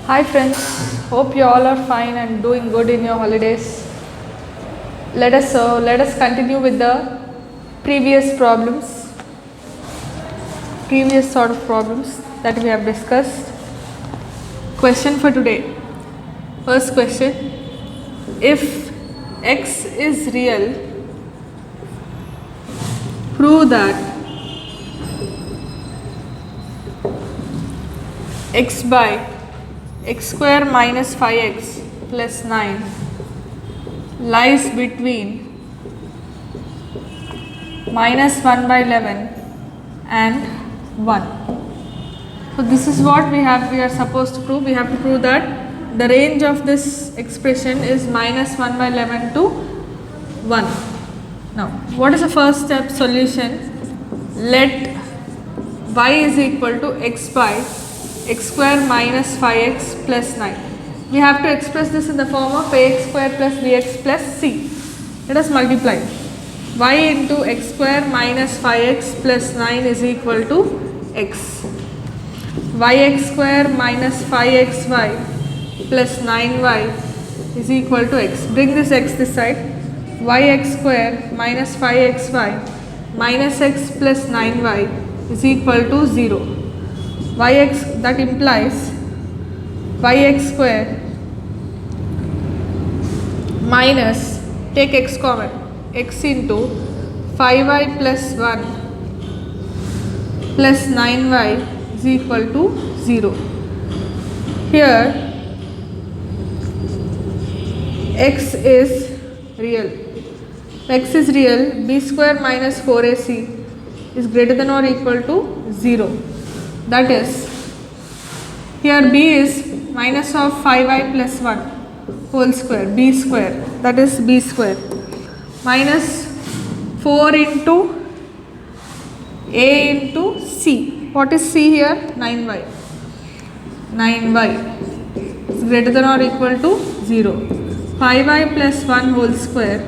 Hi friends, hope you all are fine and doing good in your holidays. Let us continue with the previous sort of problems that we have discussed. Question for today. First question: if x is real, prove that x by x square minus 5x plus 9 lies between minus 1 by 11 and 1. So this is what we are supposed to prove. We have to prove that the range of this expression is minus 1 by 11 to 1. Now what is the first step? Solution. Let y is equal to x by x square minus 5x plus 9. We have to express this in the form of ax square plus bx plus c. Let us multiply. Y into x square minus 5x plus 9 is equal to x. Yx square minus 5xy plus 9y is equal to x. Bring this x this side. Yx square minus 5xy minus x plus 9y is equal to 0. Yx, that implies yx square minus, take x common, x into 5y plus 1 plus 9y is equal to 0. Here x is real. X is real. B square minus 4ac is greater than or equal to 0. That is, here b is minus of 5y plus 1 whole square, b square, that is b square, minus 4 into a into c. What is c here? 9y. 9y is greater than or equal to 0. 5y plus 1 whole square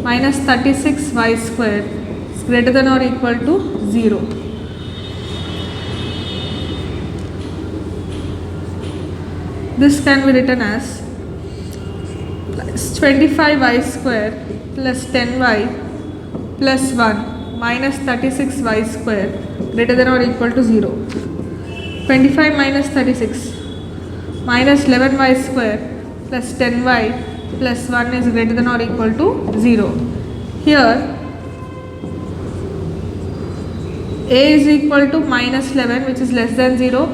minus 36y square is greater than or equal to 0. This can be written as plus 25y square plus 10y plus 1 minus 36y square greater than or equal to 0. 25 minus 36 minus 11y square plus 10y plus 1 is greater than or equal to 0. Here a is equal to minus 11, which is less than 0,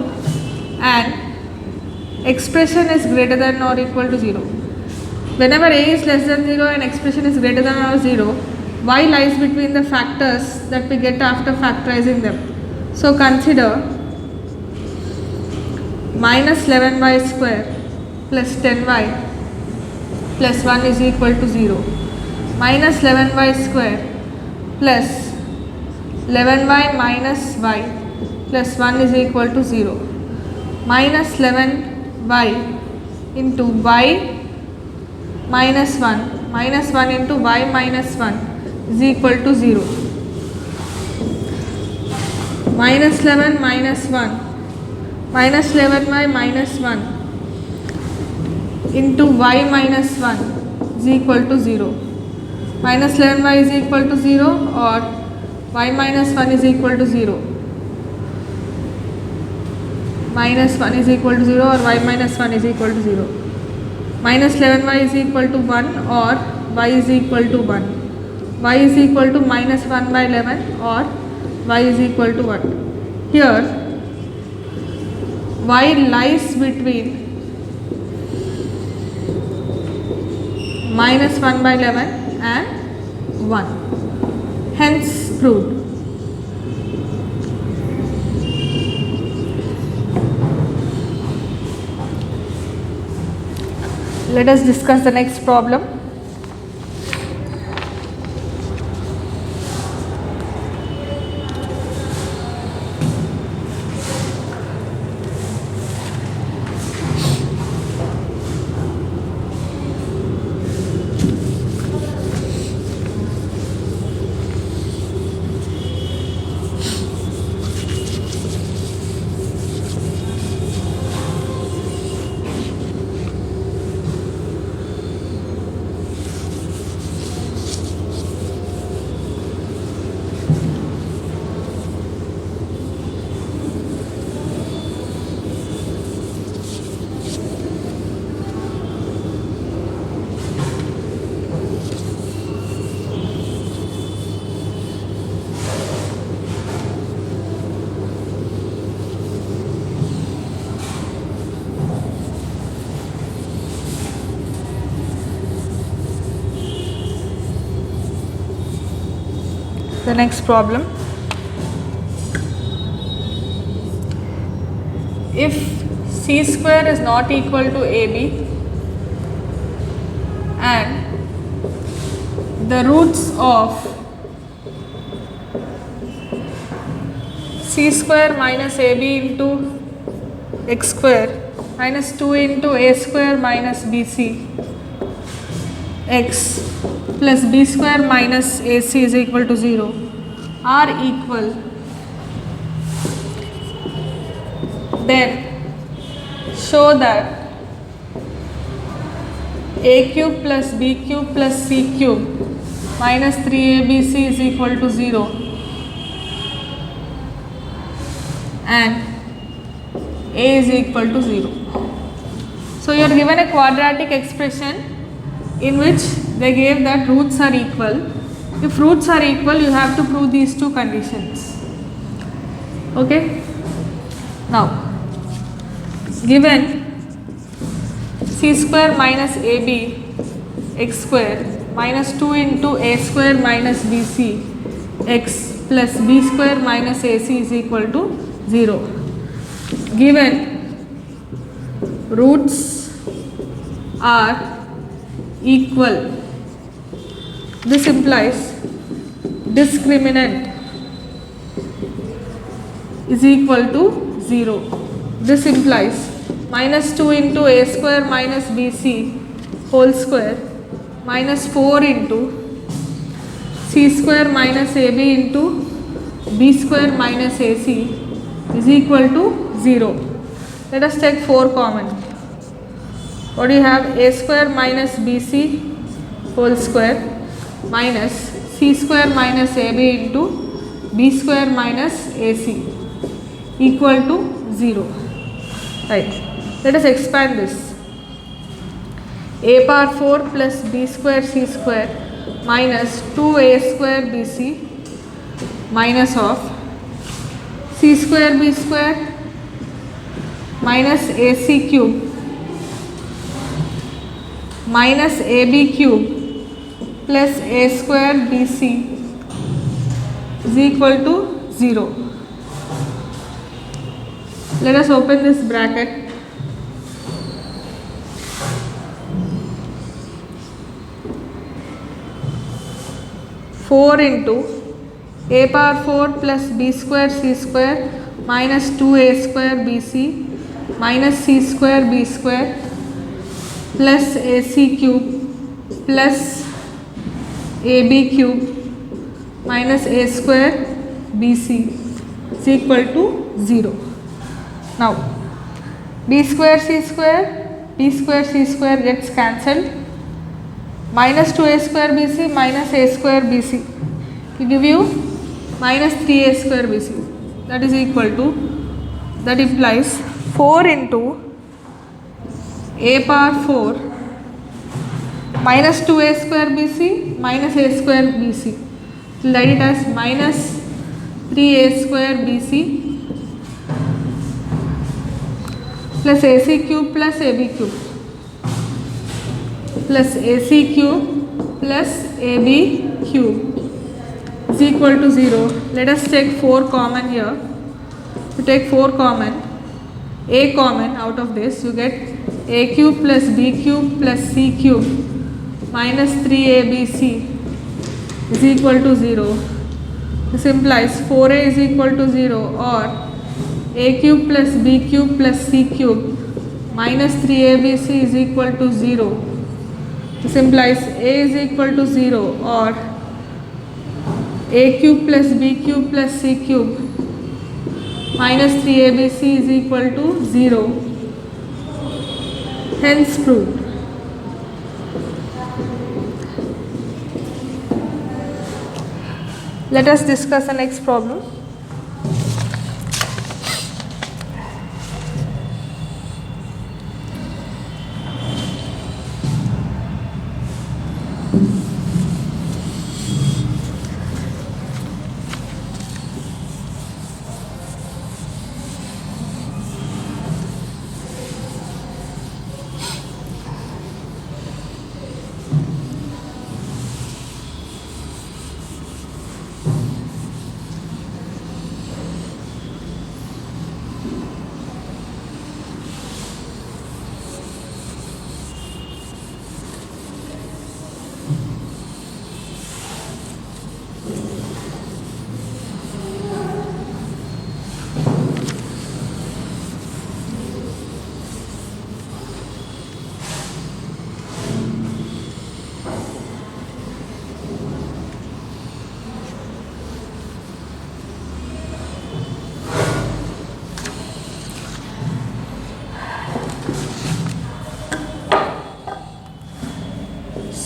and expression is greater than or equal to 0. Whenever a is less than 0 and expression is greater than or 0, y lies between the factors that we get after factorizing them. So consider minus 11y square plus 10y plus 1 is equal to 0. Minus 11y square plus 11y minus y plus 1 is equal to 0. Minus 11y into y minus 1 minus 1 into y minus 1 is equal to 0. Minus 11 minus 1 minus 11y minus 1 into y minus 1 is equal to 0. Minus 11y is equal to 0 or y minus 1 is equal to 0. Minus 1 is equal to 0 or y minus 1 is equal to 0. Minus 11y is equal to 1 or y is equal to 1. Y is equal to minus 1 by 11 or y is equal to 1. Here y lies between minus 1 by 11 and 1. Hence proved. Let us discuss the next problem. the next problem. If c square is not equal to ab and the roots of c square minus ab into x square minus 2 into a square minus bc x plus b square minus ac is equal to 0 are equal, then show that a cube plus b cube plus c cube minus 3abc is equal to 0 and a is equal to 0. So you are given a quadratic expression in which they gave that roots are equal. If roots are equal, you have to prove these two conditions. Okay. Now, given c square minus ab x square minus 2 into a square minus bc x plus b square minus ac is equal to 0. Given roots are equal, this implies discriminant is equal to 0. This implies minus 2 into a square minus bc whole square minus 4 into c square minus ab into b square minus ac is equal to 0. Let us take 4 common. What do you have? A square minus bc whole square minus c square minus ab into b square minus ac equal to 0. Right. Let us expand this. A power 4 plus b square c square minus 2a square bc minus of c square b square minus ac cube minus ab cube plus a square bc is equal to 0. Let us open this bracket. Four into a power 4 plus b square c square minus 2a square bc minus c square b square plus ac cube plus ab cube minus a square bc is equal to 0. Now b square c square gets cancelled. Minus 2a square bc minus a square bc will give you minus 3a square bc. That is equal to, that implies 4 into a power 4 minus 2a square bc minus a square bc. We'll write it as minus 3a square bc plus ac cube plus ab cube plus ac cube plus ab cube is equal to 0. Let us take 4 common here. To take 4 common, a common out of this, you get a cube plus b cube plus c cube minus 3abc is equal to 0. This implies 4a is equal to 0 or a cube plus b cube plus c cube minus 3abc is equal to 0. This implies a is equal to 0 or a cube plus b cube plus c cube minus 3abc is equal to 0. Hence proved. Let us discuss the next problem.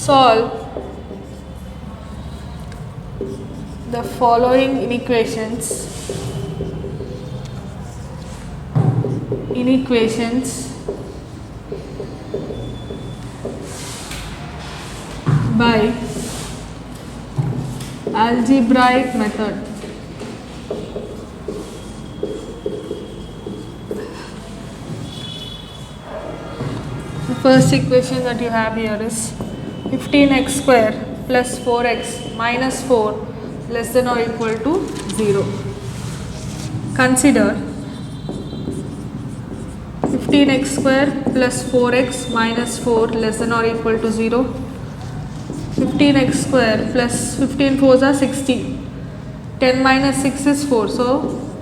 solve the following inequations by algebraic method. The first equation that you have here is 15x square plus 4x minus 4 less than or equal to 0. Consider 15x square plus 4x minus 4 less than or equal to 0. 15x square plus 15 4s are 60. 10 minus 6 is 4. So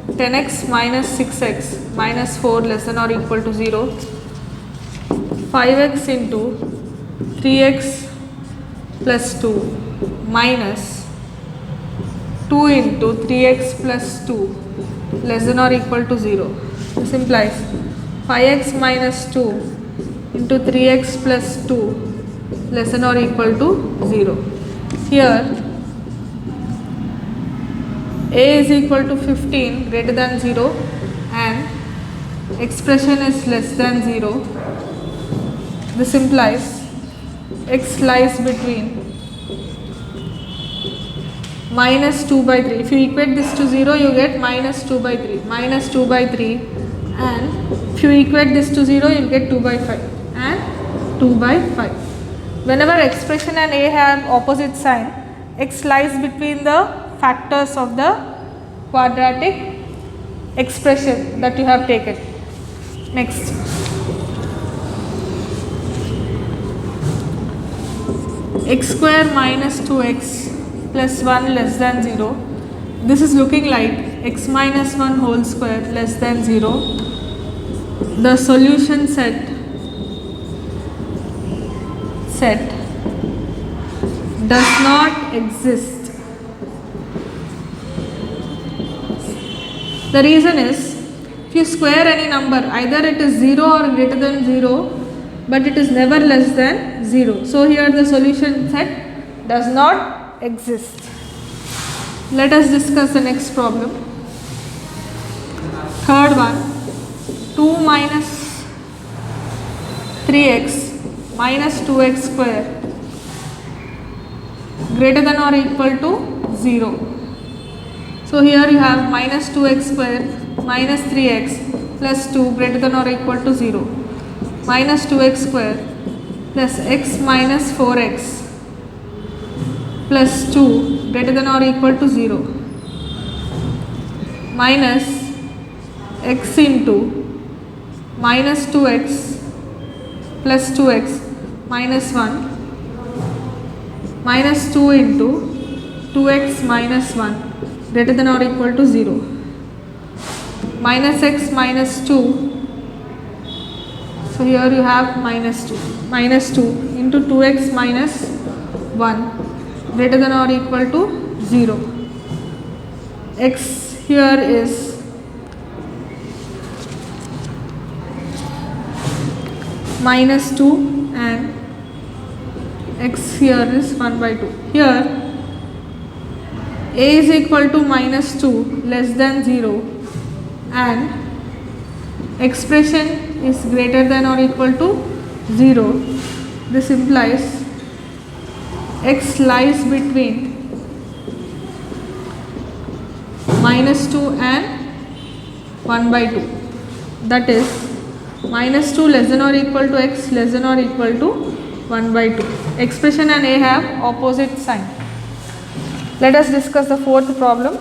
10x minus 6x minus 4 less than or equal to 0. 5x into 3x plus 2 minus 2 into 3x plus 2 less than or equal to 0. This implies 5x minus 2 into 3x plus 2 less than or equal to 0. Here a is equal to 15 greater than 0 and expression is less than 0. This implies x lies between minus 2 by 3. If you equate this to 0, you get minus 2 by 3. Minus 2 by 3, and if you equate this to 0, you get 2 by 5 and 2 by 5. Whenever expression and a have opposite sign, x lies between the factors of the quadratic expression that you have taken. Next. X square minus 2x plus 1 less than 0. This is looking like x minus 1 whole square less than 0. The solution set does not exist. The reason is, if you square any number, either it is 0 or greater than 0, but it is never less than 0. So here the solution set does not exist. Let us discuss the next problem. Third one, 2 minus 3x minus 2x square greater than or equal to 0. So here you have minus 2x square minus 3x plus 2 greater than or equal to 0. Minus 2x square plus x minus 4x plus 2 greater than or equal to 0 minus x into minus 2x plus 2x minus 1 minus 2 into 2x minus 1 greater than or equal to 0 minus x minus 2. So here you have minus 2 into 2x minus 1 greater than or equal to 0. X here is minus 2 and x here is 1 by 2. Here a is equal to minus 2 less than 0 and expression is greater than or equal to 0. This implies x lies between minus 2 and 1 by 2. That is minus 2 less than or equal to x less than or equal to 1 by 2. Expression and a have opposite sign. Let us discuss the fourth problem.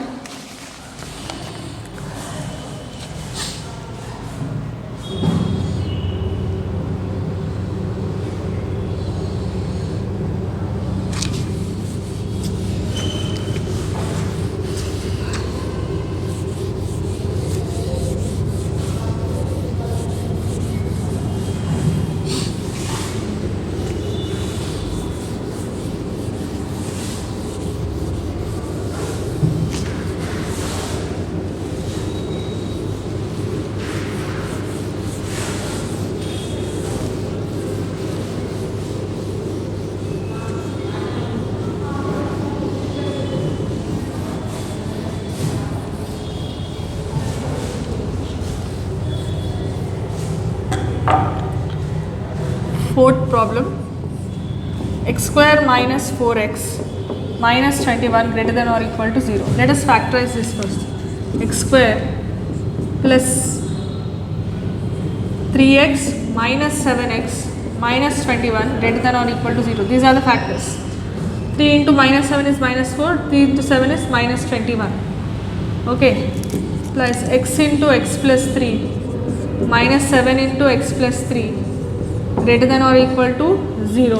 Fourth problem, x square minus 4x minus 21 greater than or equal to 0. Let us factorize this first. X square plus 3x minus 7x minus 21 greater than or equal to 0. These are the factors. 3 into minus 7 is minus 4, 3 into 7 is minus 21. Okay, plus x into x plus 3 minus 7 into x plus 3 greater than or equal to 0.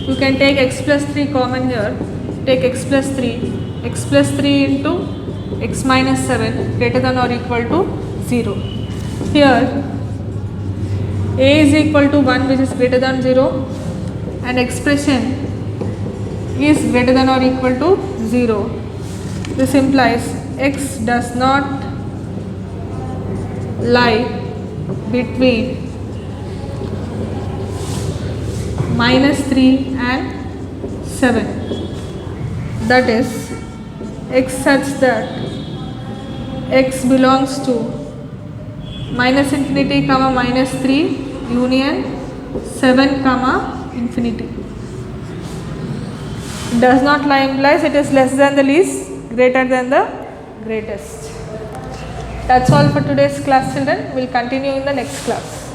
You can take x plus 3 common here. Take x plus 3 into x minus 7 greater than or equal to 0. Here a is equal to 1, which is greater than 0, and expression is greater than or equal to 0. This implies x does not lie between minus 3 and 7. That is, x such that x belongs to minus infinity comma minus 3 union 7 comma infinity. Does not lie implies it is less than the least, greater than the greatest. That's all for today's class, children. We'll continue in the next class.